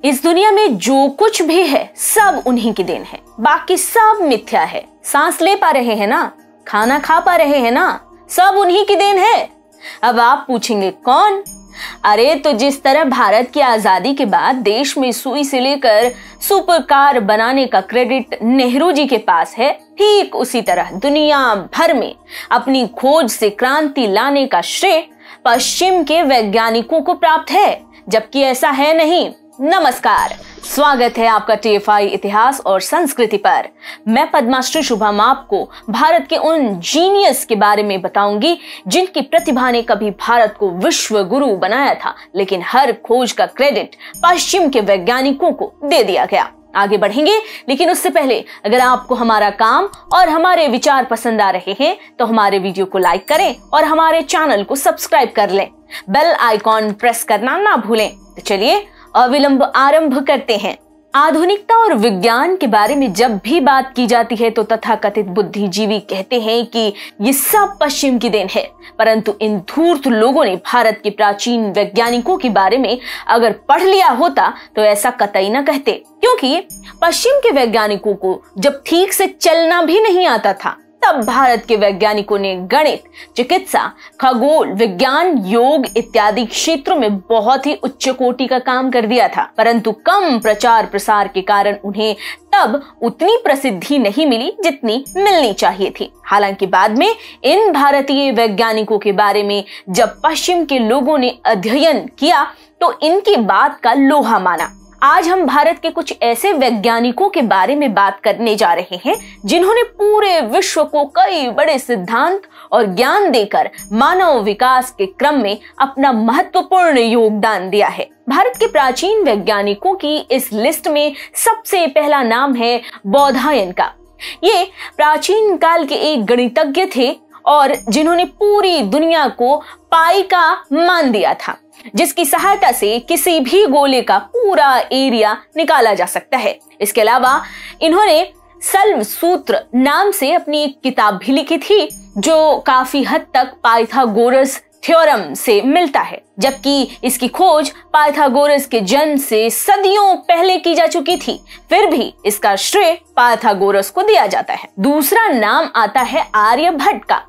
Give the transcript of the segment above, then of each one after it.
इस दुनिया में जो कुछ भी है सब उन्हीं की देन है, बाकी सब मिथ्या है। सांस ले पा रहे हैं ना, खाना खा पा रहे हैं ना, सब उन्हीं की देन है। अब आप पूछेंगे कौन? अरे तो जिस तरह भारत की आजादी के बाद देश में सुई से लेकर सुपर कार बनाने का क्रेडिट नेहरू जी के पास है, ठीक उसी तरह दुनिया भर में अपनी खोज से क्रांति लाने का श्रेय पश्चिम के वैज्ञानिकों को प्राप्त है, जबकि ऐसा है नहीं। नमस्कार, स्वागत है आपका TFI इतिहास और संस्कृति पर। मैं पद्माश्री शुभम आपको भारत के उन जीनियस के बारे में बताऊंगी जिनकी प्रतिभा ने कभी भारत को विश्व गुरु बनाया था, लेकिन हर खोज का क्रेडिट पश्चिम के वैज्ञानिकों को दे दिया गया। आगे बढ़ेंगे, लेकिन उससे पहले अगर आपको हमारा काम और हमारे विचार पसंद आ रहे हैं तो हमारे वीडियो को लाइक करें और हमारे चैनल को सब्सक्राइब कर लें। बेल आइकॉन प्रेस करना ना भूलें। तो चलिए अविलंब आरंभ करते हैं। आधुनिकता और विज्ञान के बारे में जब भी बात की जाती है तो तथाकथित बुद्धिजीवी कहते हैं कि ये सब पश्चिम की देन है, परंतु इन धूर्त लोगों ने भारत के प्राचीन वैज्ञानिकों के बारे में अगर पढ़ लिया होता तो ऐसा कतई न कहते, क्योंकि पश्चिम के वैज्ञानिकों को जब ठीक से चलना भी नहीं आता था तब भारत के वैज्ञानिकों ने गणित, चिकित्सा, खगोल विज्ञान, योग इत्यादि क्षेत्रों में बहुत ही उच्च कोटि का काम कर दिया था, परंतु कम प्रचार प्रसार के कारण उन्हें तब उतनी प्रसिद्धि नहीं मिली जितनी मिलनी चाहिए थी। हालांकि बाद में इन भारतीय वैज्ञानिकों के बारे में जब पश्चिम के लोगों ने अध्ययन किया तो इनकी बात का लोहा माना। आज हम भारत के कुछ ऐसे वैज्ञानिकों के बारे में बात करने जा रहे हैं जिन्होंने पूरे विश्व को कई बड़े सिद्धांत और ज्ञान देकर मानव विकास के क्रम में अपना महत्वपूर्ण योगदान दिया है। भारत के प्राचीन वैज्ञानिकों की इस लिस्ट में सबसे पहला नाम है बौधायन का। ये प्राचीन काल के एक गणितज्ञ थे और जिन्होंने पूरी दुनिया को पाई का मान दिया था, जिसकी सहायता से किसी भी गोले का पूरा एरिया निकाला जा सकता है। इसके अलावा इन्होंने सल्व सूत्र नाम से अपनी एक किताब भी लिखी थी जो काफी हद तक पाइथागोरस थ्योरम से मिलता है, जबकि इसकी खोज पाइथागोरस के जन्म से सदियों पहले की जा चुकी थी, फिर भी इसका श्रेय पाइथागोरस को दिया जाता है। दूसरा नाम आता है आर्यभट्ट का।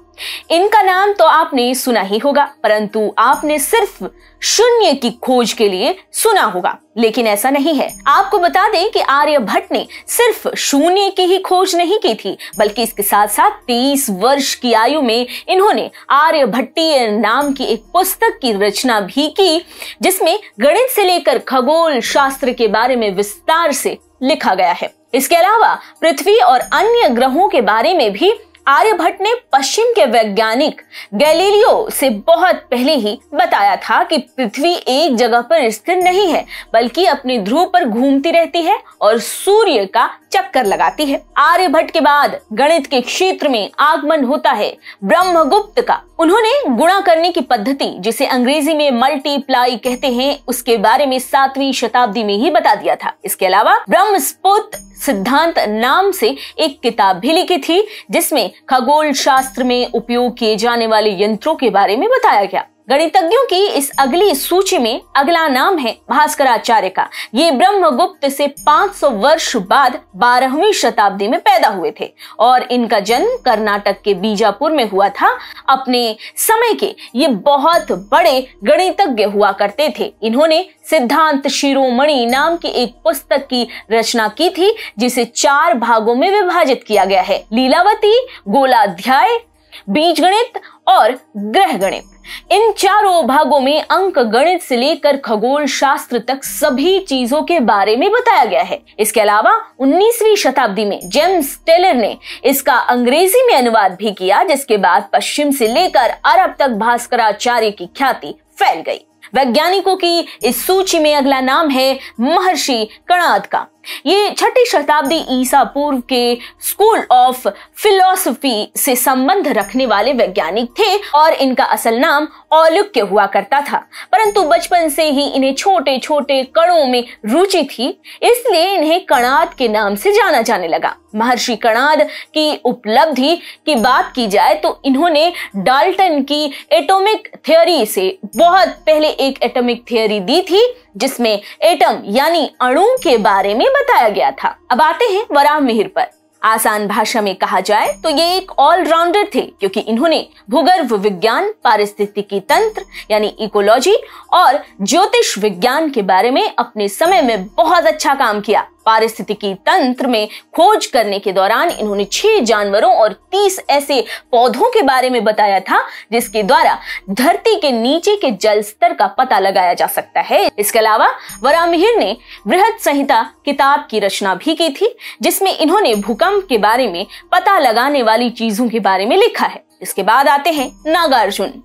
इनका नाम तो आपने सुना ही होगा, परंतु आपने सिर्फ शून्य की खोज के लिए सुना होगा, लेकिन ऐसा नहीं है। आपको बता दें कि आर्यभट्ट ने सिर्फ शून्य की ही खोज नहीं की थी, बल्कि इसके साथ साथ 30 वर्ष की आयु में इन्होंने आर्यभट्टीय नाम की एक पुस्तक की रचना भी की, जिसमें गणित से लेकर खगोल शास्त्र के बारे में विस्तार से लिखा गया है। इसके अलावा पृथ्वी और अन्य ग्रहों के बारे में भी आर्यभट्ट ने पश्चिम के वैज्ञानिक गैलीलियो से बहुत पहले ही बताया था कि पृथ्वी एक जगह पर स्थिर नहीं है, बल्कि अपने ध्रुव पर घूमती रहती है और सूर्य का चक्कर लगाती है। आर्यभट्ट के बाद गणित के क्षेत्र में आगमन होता है ब्रह्मगुप्त का। उन्होंने गुणा करने की पद्धति, जिसे अंग्रेजी में मल्टीप्लाई कहते हैं, उसके बारे में 7वीं शताब्दी में ही बता दिया था। इसके अलावा ब्रह्मस्पुत सिद्धांत नाम से एक किताब भी लिखी थी, जिसमें खगोल शास्त्र में उपयोग किए जाने वाले यंत्रों के बारे में बताया गया। गणितज्ञों की इस अगली सूची में अगला नाम है भास्कराचार्य का। ये ब्रह्मगुप्त से 500 वर्ष बाद 12वीं शताब्दी में पैदा हुए थे और इनका जन्म कर्नाटक के बीजापुर में हुआ था। अपने समय के ये बहुत बड़े गणितज्ञ हुआ करते थे। इन्होंने सिद्धांत शिरोमणि नाम की एक पुस्तक की रचना की थी, जिसे 4 भागों में विभाजित किया गया है: लीलावती, गोलाध्याय, बीजगणित और ग्रह गणित। इन चारों भागों में अंक गणित से लेकर खगोल शास्त्र तक सभी चीजों के बारे में बताया गया है। इसके अलावा 19वीं शताब्दी में जेम्स टेलर ने इसका अंग्रेजी में अनुवाद भी किया, जिसके बाद पश्चिम से लेकर अरब तक भास्कराचार्य की ख्याति फैल गई। वैज्ञानिकों की इस सूची में अगला नाम है महर्षि कणाद का। ये 6ठी शताब्दी ईसा पूर्व के स्कूल ऑफ फिलॉसफी से संबंध रखने वाले वैज्ञानिक थे और इनका असल नाम औलुक्य हुआ करता था, परंतु बचपन से ही इन्हें छोटे छोटे कणों में रुचि थी, इसलिए इन्हें कणाद के नाम से जाना जाने लगा। महर्षि कणाद की उपलब्धि की बात की जाए तो इन्होंने डाल्टन की एटॉमिक थ्योरी से बहुत पहले एक एटॉमिक थ्योरी दी थी जिसमें एटम यानी अणु के बारे में बताया गया था। अब आते हैं वराहमिहिर पर। आसान भाषा में कहा जाए तो ये एक ऑलराउंडर थे क्योंकि इन्होंने भूगर्भ विज्ञान, पारिस्थितिकी तंत्र यानी इकोलॉजी और ज्योतिष विज्ञान के बारे में अपने समय में बहुत अच्छा काम किया। पारिस्थितिकी तंत्र में खोज करने के दौरान इन्होंने 6 जानवरों और 30 ऐसे पौधों के बारे में बताया था जिसके द्वारा धरती के नीचे के जल स्तर का पता लगाया जा सकता है। इसके अलावा वराहमिहिर ने बृहद संहिता किताब की रचना भी की थी जिसमें इन्होंने भूकंप के बारे में पता लगाने वाली चीजों के बारे में लिखा है। इसके बाद आते हैं नागार्जुन।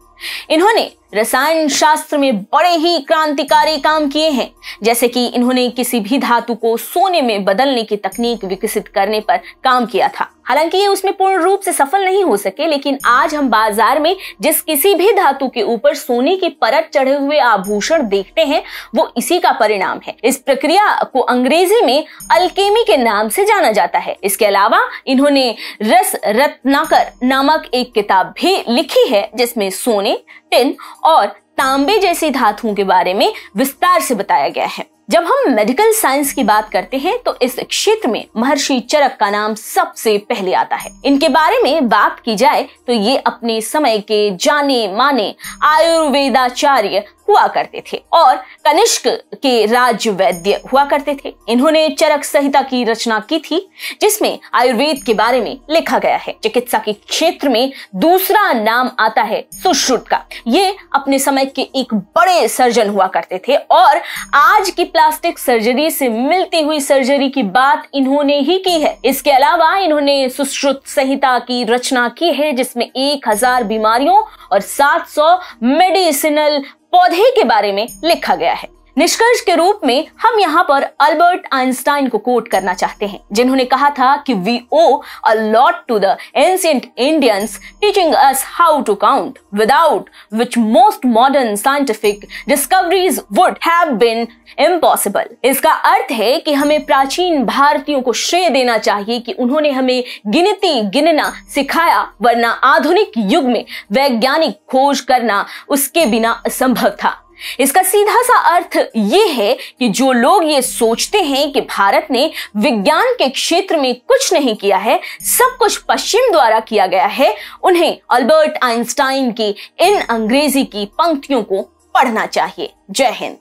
इन्होंने रसायन शास्त्र में बड़े ही क्रांतिकारी काम किए हैं, जैसे कि इन्होंने किसी भी धातु को सोने में बदलने की तकनीक विकसित करने पर काम किया था। हालांकि ये उसमें पूर्ण रूप से सफल नहीं हो सके, लेकिन आज हम बाजार में जिस किसी भी धातु के ऊपर सोने की परत चढ़े हुए आभूषण देखते हैं वो इसी का परिणाम है। इस प्रक्रिया को अंग्रेजी में अल्केमी के नाम से जाना जाता है। इसके अलावा इन्होंने रस रत्नाकर नामक एक किताब भी लिखी है जिसमें सोने, टिन और तांबे जैसी धातुओं के बारे में विस्तार से बताया गया है। जब हम मेडिकल साइंस की बात करते हैं तो इस क्षेत्र में महर्षि चरक का नाम सबसे पहले आता है। इनके बारे में बात की जाए तो ये अपने समय के जाने माने आयुर्वेदाचार्य हुआ करते थे और कनिष्क के राज्य वैद्य हुआ करते थे। इन्होंने चरक संहिता की रचना की थी जिसमें आयुर्वेद के बारे में लिखा गया है। चिकित्सा के क्षेत्र में दूसरा नाम आता है सुश्रुत का। ये अपने समय के एक बड़े सर्जन हुआ करते थे और आज की प्लास्टिक सर्जरी से मिलती हुई सर्जरी की बात इन्होंने ही की है। इसके अलावा इन्होंने सुश्रुत संहिता की रचना की है जिसमें 1000 बीमारियों और 700 मेडिसिनल पौधे के बारे में लिखा गया है। निष्कर्ष के रूप में हम यहाँ पर अल्बर्ट आइंस्टाइन को कोट करना चाहते हैं जिन्होंने कहा था कि we owe a lot to the ancient Indians teaching us how to count without which most modern scientific discoveries would have been impossible. इसका अर्थ है कि हमें प्राचीन भारतीयों को श्रेय देना चाहिए कि उन्होंने हमें गिनती गिनना सिखाया, वरना आधुनिक युग में वैज्ञानिक खोज करना उसके बिना असंभव था। इसका सीधा सा अर्थ ये है कि जो लोग ये सोचते हैं कि भारत ने विज्ञान के क्षेत्र में कुछ नहीं किया है, सब कुछ पश्चिम द्वारा किया गया है, उन्हें अल्बर्ट आइंस्टाइन की इन अंग्रेजी की पंक्तियों को पढ़ना चाहिए। जय हिंद।